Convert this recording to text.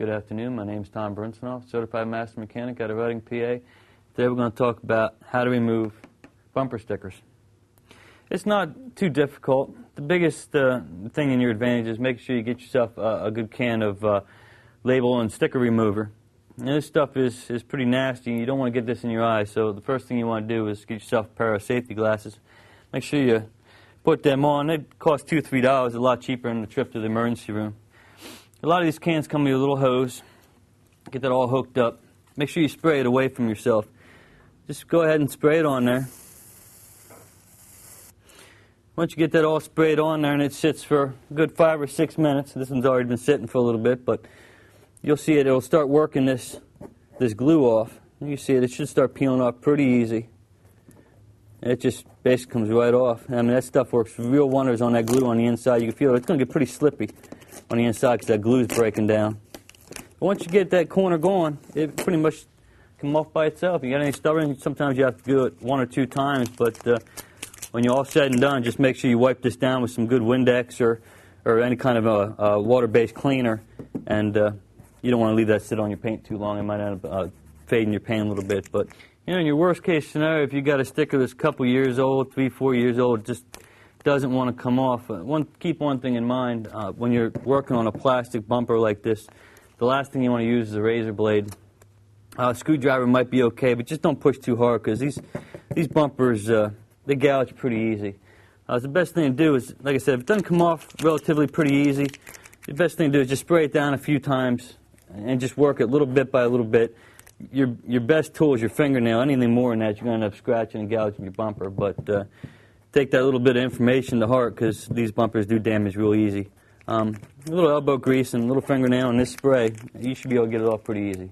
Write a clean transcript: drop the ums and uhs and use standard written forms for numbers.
Good afternoon. My name is Tom Brunsonoff, Certified Master Mechanic out of Reading, PA. Today we're going to talk about how to remove bumper stickers. It's not too difficult. The biggest thing in your advantage is make sure you get yourself a good can of label and sticker remover. And this stuff is pretty nasty. You don't want to get this in your eyes, so the first thing you want to do is get yourself a pair of safety glasses. Make sure you put them on. They cost $2 or $3, a lot cheaper than the trip to the emergency room. A lot of these cans come with a little hose. Get that all hooked up. Make sure you spray it away from yourself. Just go ahead and spray it on there. Once you get that all sprayed on there and it sits for a good 5 or 6 minutes, this one's already been sitting for a little bit, but you'll see it'll start working this glue off. You see it should start peeling off pretty easy. And it just basically comes right off. I mean, that stuff works real wonders on that glue on the inside. You can feel it's going to get pretty slippy on the inside because that glue is breaking down. But once you get that corner going, it pretty much come off by itself. You got any stubborn, sometimes you have to do it 1 or 2 times, but when you're all said and done, just make sure you wipe this down with some good Windex or any kind of a water-based cleaner, and you don't want to leave that sit on your paint too long. It might end up fading your paint a little bit. But you know, in your worst-case scenario, if you got a sticker that's a couple years old, 3, 4 years old, it just doesn't want to come off. Keep one thing in mind, when you're working on a plastic bumper like this, the last thing you want to use is a razor blade. A screwdriver might be okay, but just don't push too hard because these bumpers, they gouge pretty easy. The best thing to do is, like I said, if it doesn't come off relatively pretty easy, the best thing to do is just spray it down a few times and just work it little bit by little bit. Your best tool is your fingernail. Anything more than that, you're going to end up scratching and gouging your bumper. But take that little bit of information to heart because these bumpers do damage real easy. A little elbow grease and a little fingernail and this spray, you should be able to get it off pretty easy.